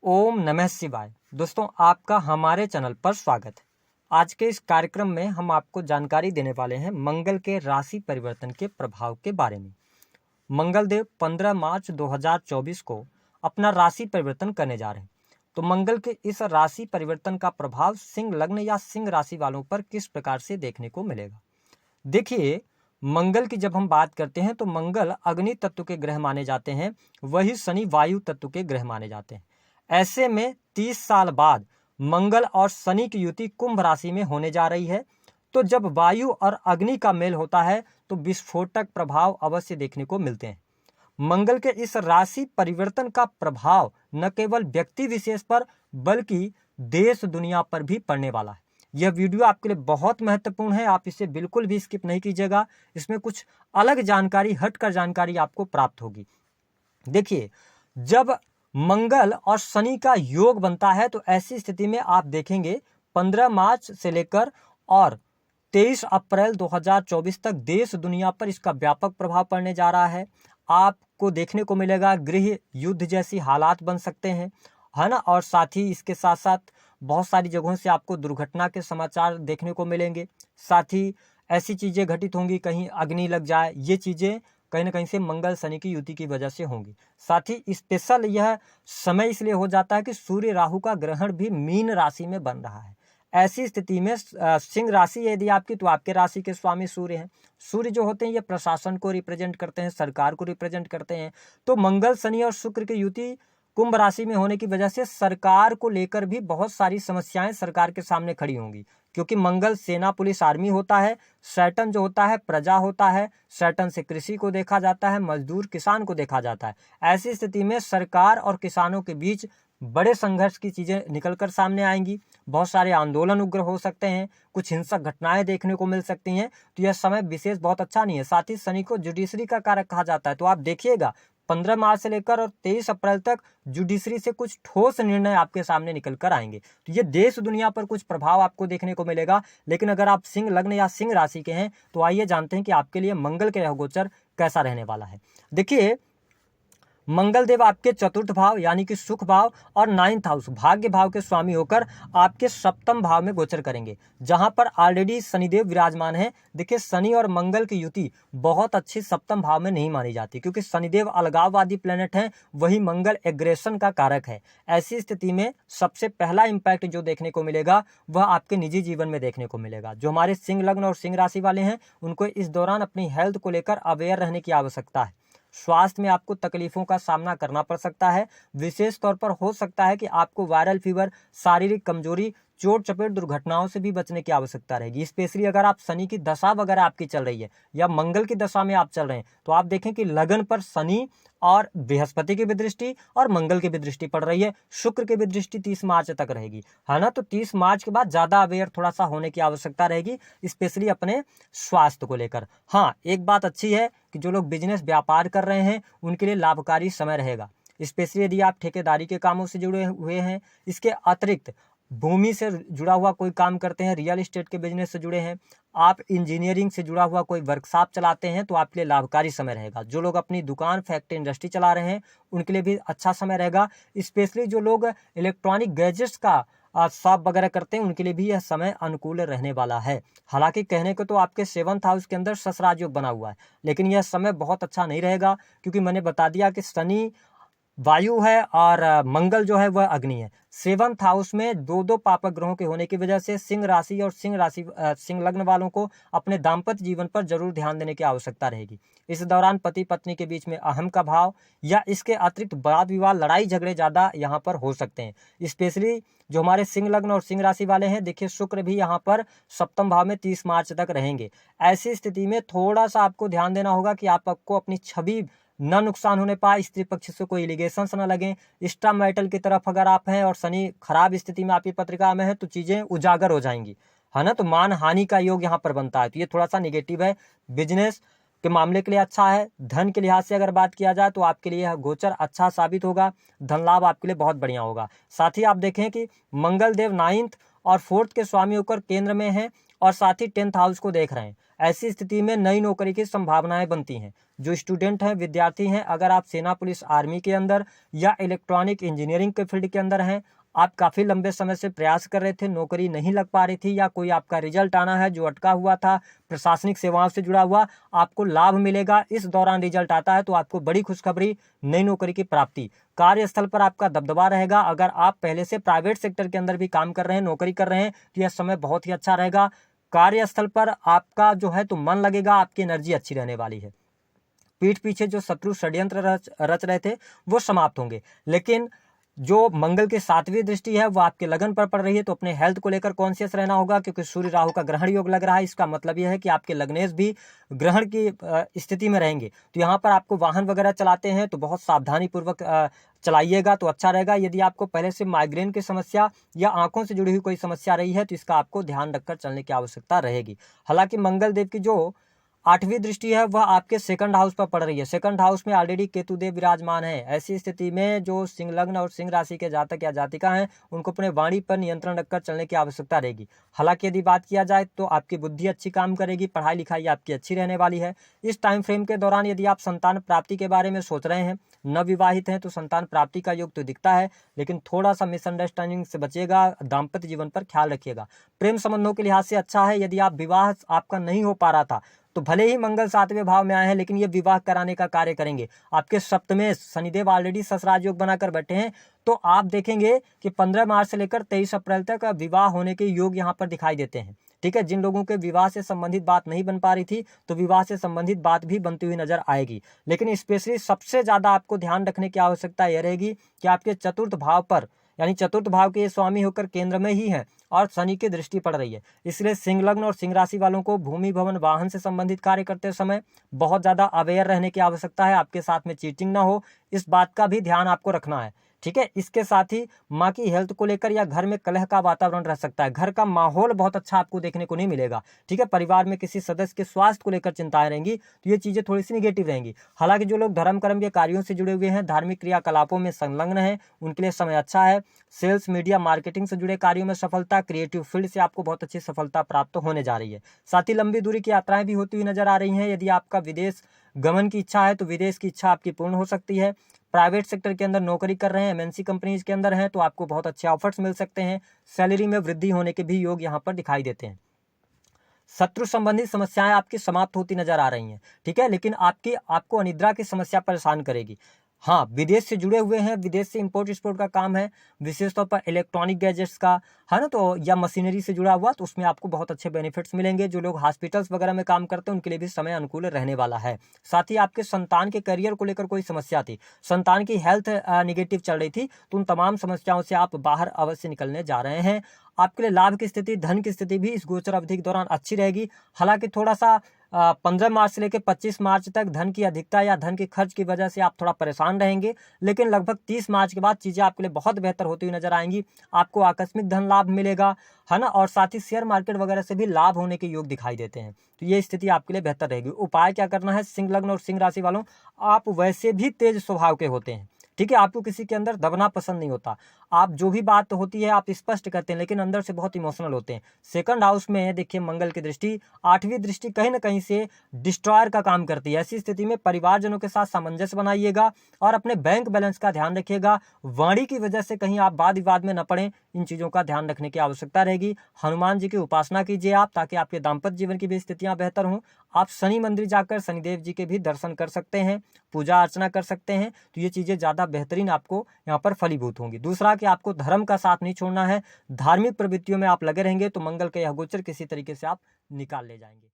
ओम नमः शिवाय। दोस्तों, आपका हमारे चैनल पर स्वागत है। आज के इस कार्यक्रम में हम आपको जानकारी देने वाले हैं मंगल के राशि परिवर्तन के प्रभाव के बारे में। मंगल देव 15 मार्च 2024 को अपना राशि परिवर्तन करने जा रहे हैं। तो मंगल के इस राशि परिवर्तन का प्रभाव सिंह लग्न या सिंह राशि वालों पर किस प्रकार से देखने को मिलेगा। देखिए, मंगल की जब हम बात करते हैं तो मंगल अग्नि तत्व के ग्रह माने जाते हैं, वही शनि वायु तत्व के ग्रह माने जाते हैं। ऐसे में 30 साल बाद मंगल और शनि की युति कुंभ राशि में होने जा रही है। तो जब वायु और अग्नि का मेल होता है तो विस्फोटक प्रभाव अवश्य देखने को मिलते हैं। मंगल के इस राशि परिवर्तन का प्रभाव न केवल व्यक्ति विशेष पर बल्कि देश दुनिया पर भी पड़ने वाला है। यह वीडियो आपके लिए बहुत महत्वपूर्ण है, आप इसे बिल्कुल भी स्किप नहीं कीजिएगा। इसमें कुछ अलग जानकारी, हटकर जानकारी आपको प्राप्त होगी। देखिए, जब मंगल और शनि का योग बनता है तो ऐसी स्थिति में आप देखेंगे 15 मार्च से लेकर और 23 अप्रैल 2024 तक देश दुनिया पर इसका व्यापक प्रभाव पड़ने जा रहा है। आपको देखने को मिलेगा गृह युद्ध जैसी हालात बन सकते हैं, है ना। और साथ ही इसके साथ साथ बहुत सारी जगहों से आपको दुर्घटना के समाचार देखने को मिलेंगे। साथ ही ऐसी चीजें घटित होंगी, कहीं अग्नि लग जाए, ये चीजें कहीं ना कहीं से मंगल शनि की युति की वजह से होंगी। साथ ही स्पेशल यह समय इसलिए हो जाता है कि सूर्य राहु का ग्रहण भी मीन राशि में बन रहा है। ऐसी स्थिति में सिंह राशि यदि आपकी, तो आपके राशि के स्वामी सूर्य हैं। सूर्य जो होते हैं ये प्रशासन को रिप्रेजेंट करते हैं, सरकार को रिप्रेजेंट करते हैं। तो मंगल शनि और शुक्र की युति कुंभ राशि में होने की वजह से सरकार को लेकर भी बहुत सारी समस्याएं सरकार के सामने खड़ी होंगी, क्योंकि मंगल सेना पुलिस आर्मी होता है, सैटर्न जो होता है प्रजा होता है, सैटर्न से कृषि को देखा जाता है, मजदूर किसान को देखा जाता है। ऐसी स्थिति में सरकार और किसानों के बीच बड़े संघर्ष की चीजें निकलकर सामने आएंगी। बहुत सारे आंदोलन उग्र हो सकते हैं, कुछ हिंसक घटनाएं देखने को मिल सकती हैं। तो यह समय विशेष बहुत अच्छा नहीं है। साथ ही शनि को जुडिशरी का कारक कहा जाता है। तो आप देखिएगा 15 मार्च से लेकर और 23 अप्रैल तक जुडिशरी से कुछ ठोस निर्णय आपके सामने निकल कर आएंगे। तो ये देश दुनिया पर कुछ प्रभाव आपको देखने को मिलेगा। लेकिन अगर आप सिंह लग्न या सिंह राशि के हैं तो आइए जानते हैं कि आपके लिए मंगल के यह गोचर कैसा रहने वाला है। देखिए, मंगल देव आपके चतुर्थ भाव यानी कि सुख भाव और 9th हाउस भाग्य भाव के स्वामी होकर आपके सप्तम भाव में गोचर करेंगे, जहां पर ऑलरेडी शनिदेव विराजमान है। देखिए, शनि और मंगल की युति बहुत अच्छी सप्तम भाव में नहीं मानी जाती, क्योंकि शनिदेव अलगाववादी प्लेनेट हैं, वही मंगल एग्रेशन का कारक है। ऐसी स्थिति में सबसे पहला इंपैक्ट जो देखने को मिलेगा वह आपके निजी जीवन में देखने को मिलेगा। जो हमारे सिंह लग्न और सिंह राशि वाले हैं उनको इस दौरान अपनी हेल्थ को लेकर अवेयर रहने की आवश्यकता है। स्वास्थ्य में आपको तकलीफों का सामना करना पड़ सकता है। विशेष तौर पर हो सकता है कि आपको वायरल फीवर, शारीरिक कमजोरी, चोट चपेट, दुर्घटनाओं से भी बचने की आवश्यकता रहेगी। स्पेशली अगर आप शनि की दशा वगैरह आपकी चल रही है या मंगल की दशा में आप चल रहे हैं तो आप देखें कि लगन पर शनि और बृहस्पति की भी दृष्टि और मंगल की भी दृष्टि पड़ रही है। शुक्र की भी दृष्टि 30 मार्च तक रहेगी, है ना। तो 30 मार्च के बाद ज्यादा अवेयर थोड़ा सा होने की आवश्यकता रहेगी, स्पेशली अपने स्वास्थ्य को लेकर। हाँ, एक बात अच्छी है कि जो लोग बिजनेस व्यापार कर रहे हैं उनके लिए लाभकारी समय रहेगा, स्पेशली यदि आप ठेकेदारी के कामों से जुड़े हुए हैं। इसके अतिरिक्त भूमि से जुड़ा हुआ कोई काम करते हैं, रियल एस्टेट के बिजनेस से जुड़े हैं, आप इंजीनियरिंग से जुड़ा हुआ कोई वर्कशॉप चलाते हैं तो आपके लिए लाभकारी समय रहेगा। जो लोग अपनी दुकान, फैक्ट्री, इंडस्ट्री चला रहे हैं उनके लिए भी अच्छा समय रहेगा। स्पेशली जो लोग इलेक्ट्रॉनिक गैजेट्स का शॉप वगैरह करते हैं उनके लिए भी यह समय अनुकूल रहने वाला है। हालांकि कहने को तो आपके 7th हाउस के अंदर ससराज योग बना हुआ है, लेकिन यह समय बहुत अच्छा नहीं रहेगा, क्योंकि मैंने बता दिया कि शनि वायु है और मंगल जो है वह अग्नि है। 7th हाउस में दो दो पापक ग्रहों के होने की वजह से सिंह राशि और सिंह लग्न वालों को अपने दाम्पत्य जीवन पर जरूर ध्यान देने की आवश्यकता रहेगी। इस दौरान पति पत्नी के बीच में अहम का भाव या इसके अतिरिक्त वाद विवाद, लड़ाई झगड़े ज्यादा यहाँ पर हो सकते हैं। स्पेशली जो हमारे सिंह लग्न और सिंह राशि वाले हैं, देखिए शुक्र भी यहाँ पर सप्तम भाव में 30 मार्च तक रहेंगे। ऐसी स्थिति में थोड़ा सा आपको ध्यान देना होगा कि आपको अपनी छवि न नुकसान होने पाए, स्त्री पक्ष से कोई एलिगेशंस न लगे। एक्स्ट्रा मैरिटल की तरफ अगर आप हैं और शनि खराब स्थिति में आपकी पत्रिका में है तो चीजें उजागर हो जाएंगी, है ना। तो मान हानि का योग यहाँ पर बनता है, तो ये थोड़ा सा निगेटिव है। बिजनेस के मामले के लिए अच्छा है। धन के लिहाज से अगर बात किया जाए तो आपके लिए यह गोचर अच्छा साबित होगा, धन लाभ आपके लिए बहुत बढ़िया होगा। साथ ही आप देखें कि मंगल देव 9th और 4th के स्वामी होकर केंद्र में हैं और साथ ही 10th हाउस को देख रहे हैं। ऐसी स्थिति में नई नौकरी की संभावनाएं बनती हैं। जो स्टूडेंट हैं, विद्यार्थी हैं, अगर आप सेना, पुलिस, आर्मी के अंदर या इलेक्ट्रॉनिक इंजीनियरिंग के फील्ड के अंदर हैं, आप काफ़ी लंबे समय से प्रयास कर रहे थे, नौकरी नहीं लग पा रही थी, या कोई आपका रिजल्ट आना है जो अटका हुआ था, प्रशासनिक सेवाओं से जुड़ा हुआ, आपको लाभ मिलेगा। इस दौरान रिजल्ट आता है तो आपको बड़ी खुशखबरी, नई नौकरी की प्राप्ति। कार्यस्थल पर आपका दबदबा रहेगा। अगर आप पहले से प्राइवेट सेक्टर के अंदर भी काम कर रहे हैं, नौकरी कर रहे हैं, तो यह समय बहुत ही अच्छा रहेगा। कार्यस्थल पर आपका जो है तो मन लगेगा, आपकी एनर्जी अच्छी रहने वाली है। पीठ पीछे जो शत्रु षड्यंत्र रच रहे थे वो समाप्त होंगे। लेकिन जो मंगल की 7वीं दृष्टि है वो आपके लगन पर पड़ रही है, तो अपने हेल्थ को लेकर कॉन्शियस रहना होगा, क्योंकि सूर्य राहु का ग्रहण योग लग रहा है। इसका मतलब यह है कि आपके लग्नेश भी ग्रहण की स्थिति में रहेंगे। तो यहाँ पर आपको वाहन वगैरह चलाते हैं तो बहुत सावधानी पूर्वक चलाइएगा तो अच्छा रहेगा। यदि आपको पहले से माइग्रेन की समस्या या आंखों से जुड़ी हुई कोई समस्या रही है तो इसका आपको ध्यान रखकर चलने की आवश्यकता रहेगी। हालांकि मंगल देव की जो 8वीं दृष्टि है वह आपके सेकंड हाउस पर पड़ रही है। सेकंड हाउस में ऑलरेडी केतु देव विराजमान है। ऐसी स्थिति में जो सिंह लग्न और सिंह राशि के जातक या जातिका हैं उनको अपने वाणी पर नियंत्रण रखकर चलने की आवश्यकता रहेगी। हालांकि यदि बात किया जाए तो आपकी बुद्धि अच्छी काम करेगी, पढ़ाई लिखाई आपकी अच्छी रहने वाली है। इस टाइम फ्रेम के दौरान यदि आप संतान प्राप्ति के बारे में सोच रहे हैं, नवविवाहित हैं, तो संतान प्राप्ति का योग तो दिखता है, लेकिन थोड़ा सा मिसअंडरस्टैंडिंग से बचिएगा। दाम्पत्य जीवन पर ख्याल रखिएगा। प्रेम संबंधों के लिहाज से अच्छा है। यदि आप विवाह आपका नहीं हो पा रहा था तो भले ही मंगल 7वें भाव में आए हैं, लेकिन ये विवाह कराने का कार्य करेंगे। आपके सप्तमें शनिदेव ऑलरेडी ससराज योग बनाकर बैठे हैं, तो आप देखेंगे कि 15 मार्च से लेकर 23 अप्रैल तक विवाह होने के योग यहाँ पर दिखाई देते हैं। ठीक है, जिन लोगों के विवाह से संबंधित बात नहीं बन पा रही थी तो विवाह से संबंधित बात भी बनती हुई नजर आएगी। लेकिन स्पेशली सबसे ज्यादा आपको ध्यान रखने की आवश्यकता यह रहेगी कि आपके चतुर्थ भाव पर, यानी चतुर्थ भाव के ये स्वामी होकर केंद्र में ही है और शनि की दृष्टि पड़ रही है। इसलिए सिंह लग्न और सिंह राशि वालों को भूमि, भवन, वाहन से संबंधित कार्य करते समय बहुत ज्यादा अवेयर रहने की आवश्यकता है। आपके साथ में चीटिंग ना हो, इस बात का भी ध्यान आपको रखना है। ठीक है, इसके साथ ही माँ की हेल्थ को लेकर या घर में कलह का वातावरण रह सकता है। घर का माहौल बहुत अच्छा आपको देखने को नहीं मिलेगा। ठीक है, परिवार में किसी सदस्य के स्वास्थ्य को लेकर चिंताएं रहेंगी, तो ये चीजें थोड़ी सी निगेटिव रहेंगी। हालांकि जो लोग धर्म कर्म के कार्यों से जुड़े हुए हैं, धार्मिक क्रियाकलापों में संलग्न हैं, उनके लिए समय अच्छा है। सेल्स, मीडिया, मार्केटिंग से जुड़े कार्यों में सफलता, क्रिएटिव फील्ड से आपको बहुत अच्छी सफलता प्राप्त होने जा रही है। साथ ही लंबी दूरी की यात्राएं भी होती हुई नजर आ रही हैं। यदि आपका विदेश गमन की इच्छा है तो विदेश की इच्छा आपकी पूर्ण हो सकती है। प्राइवेट सेक्टर के अंदर नौकरी कर रहे हैं, एमएनसी कंपनीज के अंदर हैं, तो आपको बहुत अच्छे ऑफर्स मिल सकते हैं। सैलरी में वृद्धि होने के भी योग यहाँ पर दिखाई देते हैं। शत्रु संबंधित समस्याएं आपकी समाप्त होती नजर आ रही हैं। ठीक है, लेकिन आपको अनिद्रा की समस्या परेशान करेगी। हाँ, विदेश से जुड़े हुए हैं, विदेश से इंपोर्ट एक्सपोर्ट का काम है, विशेष तौर पर इलेक्ट्रॉनिक गैजेट्स का है ना, तो या मशीनरी से जुड़ा हुआ, तो उसमें आपको बहुत अच्छे बेनिफिट्स मिलेंगे। जो लोग हॉस्पिटल्स वगैरह में काम करते हैं उनके लिए भी समय अनुकूल रहने वाला है। साथ ही आपके संतान के करियर को लेकर कोई समस्या थी, संतान की हेल्थ निगेटिव चल रही थी, तो उन तमाम समस्याओं से आप बाहर अवश्य निकलने जा रहे हैं। आपके लिए लाभ की स्थिति, धन की स्थिति भी इस गोचर अवधि के दौरान अच्छी रहेगी। हालांकि थोड़ा सा 15 मार्च से लेकर 25 मार्च तक धन की अधिकता या धन के खर्च की वजह से आप थोड़ा परेशान रहेंगे, लेकिन लगभग 30 मार्च के बाद चीजें आपके लिए बहुत बेहतर होती हुई नजर आएंगी। आपको आकस्मिक धन लाभ मिलेगा, है ना, और साथ ही शेयर मार्केट वगैरह से भी लाभ होने के योग दिखाई देते हैं। तो ये स्थिति आपके लिए बेहतर रहेगी। उपाय क्या करना है, सिंह लग्न और सिंह राशि वालों, आप वैसे भी तेज स्वभाव के होते हैं। ठीक है, आपको किसी के अंदर दबना पसंद नहीं होता। आप जो भी बात होती है आप स्पष्ट करते हैं, लेकिन अंदर से बहुत इमोशनल होते हैं। सेकंड हाउस में देखिए मंगल की दृष्टि, 8वीं दृष्टि कहीं ना कहीं से डिस्ट्रॉयर का काम करती है। ऐसी स्थिति में परिवारजनों के साथ सामंजस्य बनाइएगा और अपने बैंक बैलेंस का ध्यान रखिएगा। वाणी की वजह से कहीं आप वाद विवाद में न पड़े, इन चीजों का ध्यान रखने की आवश्यकता रहेगी। हनुमान जी की उपासना कीजिए आप, ताकि आपके दाम्पत्य जीवन की भी स्थितियां बेहतर हों। आप शनि मंदिर जाकर शनिदेव जी के भी दर्शन कर सकते हैं, पूजा अर्चना कर सकते हैं, तो ये चीजें ज्यादा बेहतरीन आपको यहाँ पर फलीभूत होंगी। दूसरा कि आपको धर्म का साथ नहीं छोड़ना है। धार्मिक प्रवृत्तियों में आप लगे रहेंगे तो मंगल के यह गोचर किसी तरीके से आप निकाल ले जाएंगे।